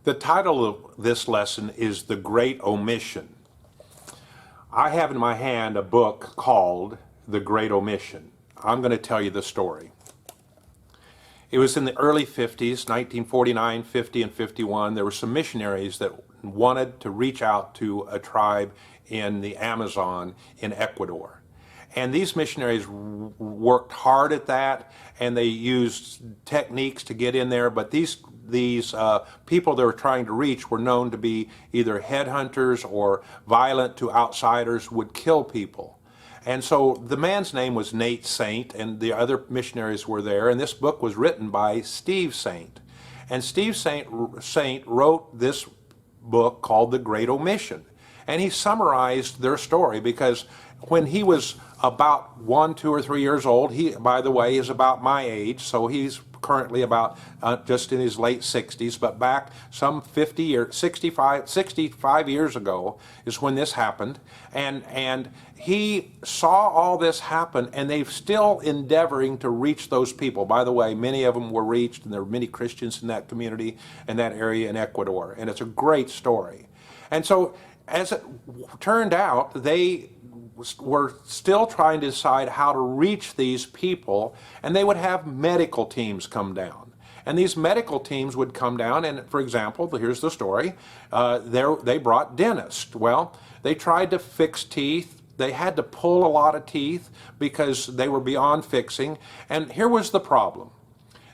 The title of this lesson is The Great Omission. I have in my hand a book called The Great Omission. I'm going to tell you the story. It was in the early 50s, 1949, 50, and 51. There were some missionaries that wanted to reach out to a tribe in the Amazon in Ecuador. And these missionaries worked hard at that, and they used techniques to get in there, but these people they were trying to reach were known to be either headhunters or violent to outsiders, would kill people. And so the man's name was Nate Saint, and the other missionaries were there, and this book was written by Steve Saint. And Steve Saint wrote this book called The Great Omission. And he summarized their story because when he was about 1, 2, or 3 years old, he, by the way, is about my age, so he's currently about just in his late 60s, but back some 65 years ago is when this happened, and he saw all this happen, and they're still endeavoring to reach those people. By the way, many of them were reached, and there were many Christians in that community, in that area in Ecuador, and it's a great story. And so, as it turned out, they were still trying to decide how to reach these people, and they would have medical teams come down. And these medical teams would come down, and for example, here's the story, they brought dentists. Well, they tried to fix teeth. They had to pull a lot of teeth because they were beyond fixing. And here was the problem.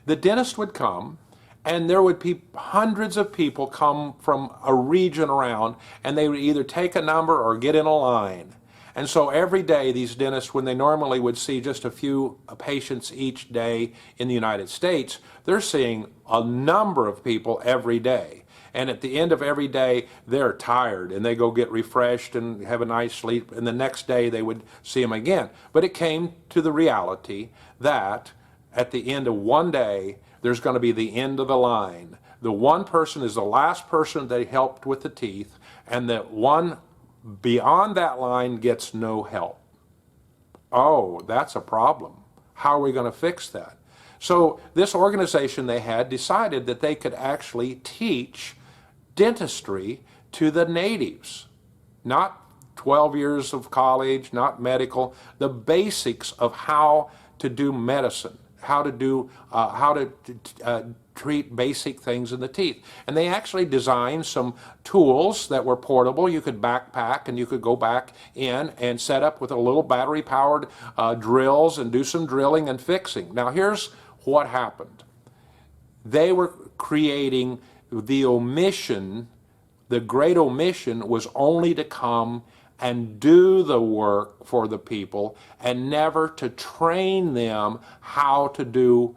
The dentist would come, and there would be hundreds of people come from a region around, and they would either take a number or get in a line. And so every day these dentists, when they normally would see just a few patients each day in the United States, they're seeing a number of people every day. And at the end of every day, they're tired, and they go get refreshed and have a nice sleep, and the next day they would see them again. But it came to the reality that at the end of one day, there's going to be the end of the line. The one person is the last person they helped with the teeth, and the one beyond that line gets no help. Oh, that's a problem. How are we going to fix that? So this organization they had decided that they could actually teach dentistry to the natives. Not 12 years of college, not medical, the basics of how to do medicine, how to treat basic things in the teeth. And they actually designed some tools that were portable. You could backpack, and you could go back in and set up with a little battery-powered drills and do some drilling and fixing. Now here's what happened. They were creating the omission. The Great Omission was only to come and do the work for the people and never to train them how to do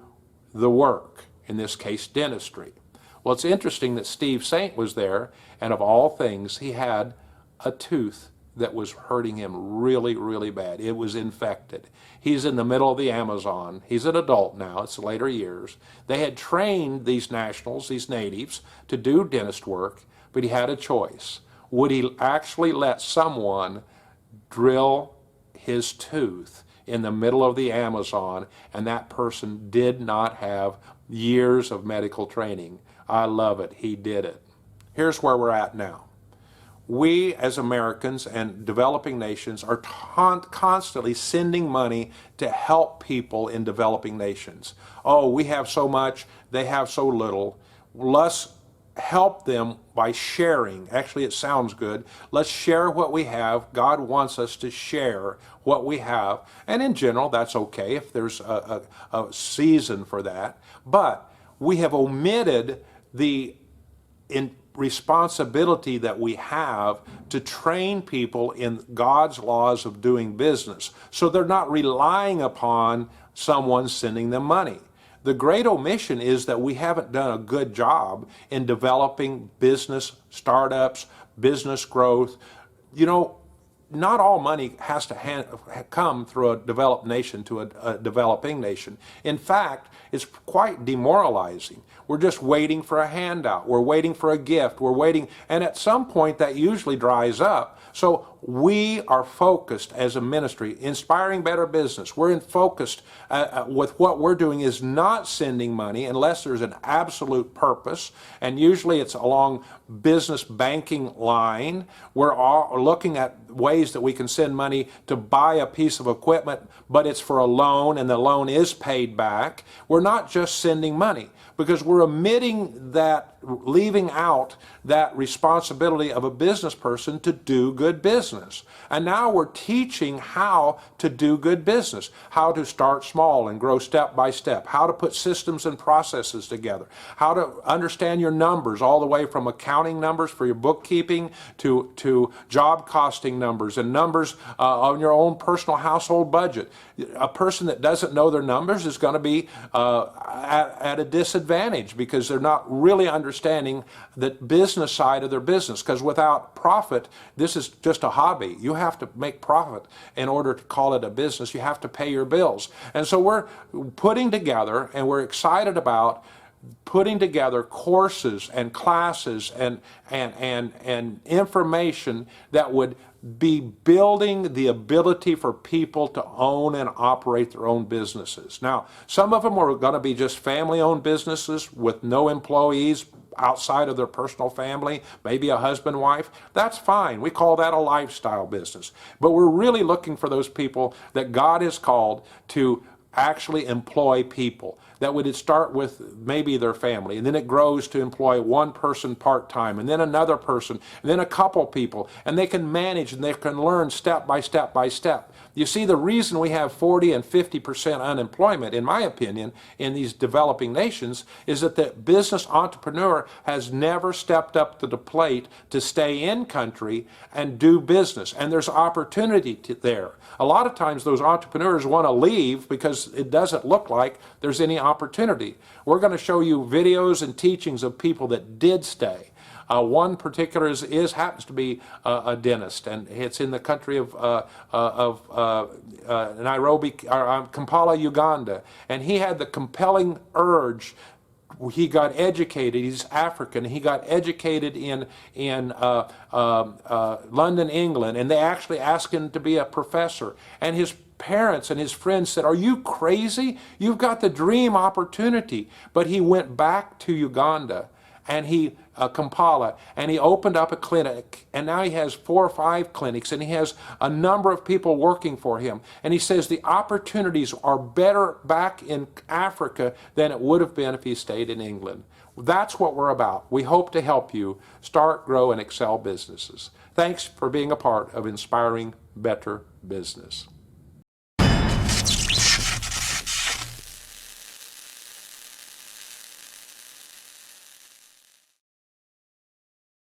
the work, in this case dentistry. Well, it's interesting that Steve Saint was there, and of all things, he had a tooth that was hurting him really, really bad. It was infected. He's in the middle of the Amazon. He's an adult now. It's later years. They had trained these nationals, these natives, to do dentist work, but he had a choice. Would he actually let someone drill his tooth in the middle of the Amazon, and that person did not have years of medical training? I love it. He did it. Here's where we're at now. We as Americans and developing nations are constantly sending money to help people in developing nations. Oh, we have so much, they have so little. Let's help them by sharing. Actually, it sounds good. Let's share what we have. God wants us to share what we have. And in general, that's okay if there's a season for that. But we have omitted the responsibility that we have to train people in God's laws of doing business, so they're not relying upon someone sending them money. The great omission is that we haven't done a good job in developing business startups, business growth. You know, not all money has to come through a developed nation to a developing nation. In fact, it's quite demoralizing. We're just waiting for a handout. We're waiting for a gift. We're waiting, and at some point that usually dries up. So we are focused as a ministry, Inspiring Better Business. We're focused with what we're doing is not sending money unless there's an absolute purpose, and usually it's along business banking line. We're all looking at ways that we can send money to buy a piece of equipment, but it's for a loan and the loan is paid back. We're not just sending money, because we're omitting that, leaving out that responsibility of a business person to do good business. And now we're teaching how to do good business, how to start small and grow step by step, how to put systems and processes together, how to understand your numbers, all the way from accounting numbers for your bookkeeping to job costing numbers and numbers on your own personal household budget. A person that doesn't know their numbers is going to be at a disadvantage, because they're not really understanding the business side of their business. Because without profit, this is just a hobby. You have to make profit in order to call it a business. You have to pay your bills. And so we're putting together, and we're excited about putting together courses and classes and information that would be building the ability for people to own and operate their own businesses. Now, some of them are going to be just family-owned businesses with no employees outside of their personal family, maybe a husband, wife. That's fine. We call that a lifestyle business. But we're really looking for those people that God has called to actually employ people. That would start with maybe their family, and then it grows to employ one person part-time, and then another person, and then a couple people, and they can manage and they can learn step by step by step. You see, the reason we have 40 and 50% unemployment, in my opinion, in these developing nations is that the business entrepreneur has never stepped up to the plate to stay in country and do business. And there's opportunity there. A lot of times those entrepreneurs want to leave because it doesn't look like there's any opportunity. We're going to show you videos and teachings of people that did stay. One particular happens to be a dentist, and it's in the country of Nairobi, Kampala, Uganda. And he had the compelling urge. He got educated. He's African. He got educated in London, England, and they actually asked him to be a professor. And his parents and his friends said, "Are you crazy? You've got the dream opportunity." But he went back to Uganda, and Kampala, and he opened up a clinic, and now he has 4 or 5 clinics, and he has a number of people working for him. And he says the opportunities are better back in Africa than it would have been if he stayed in England. That's what we're about. We hope to help you start, grow, and excel businesses. Thanks for being a part of Inspiring Better Business.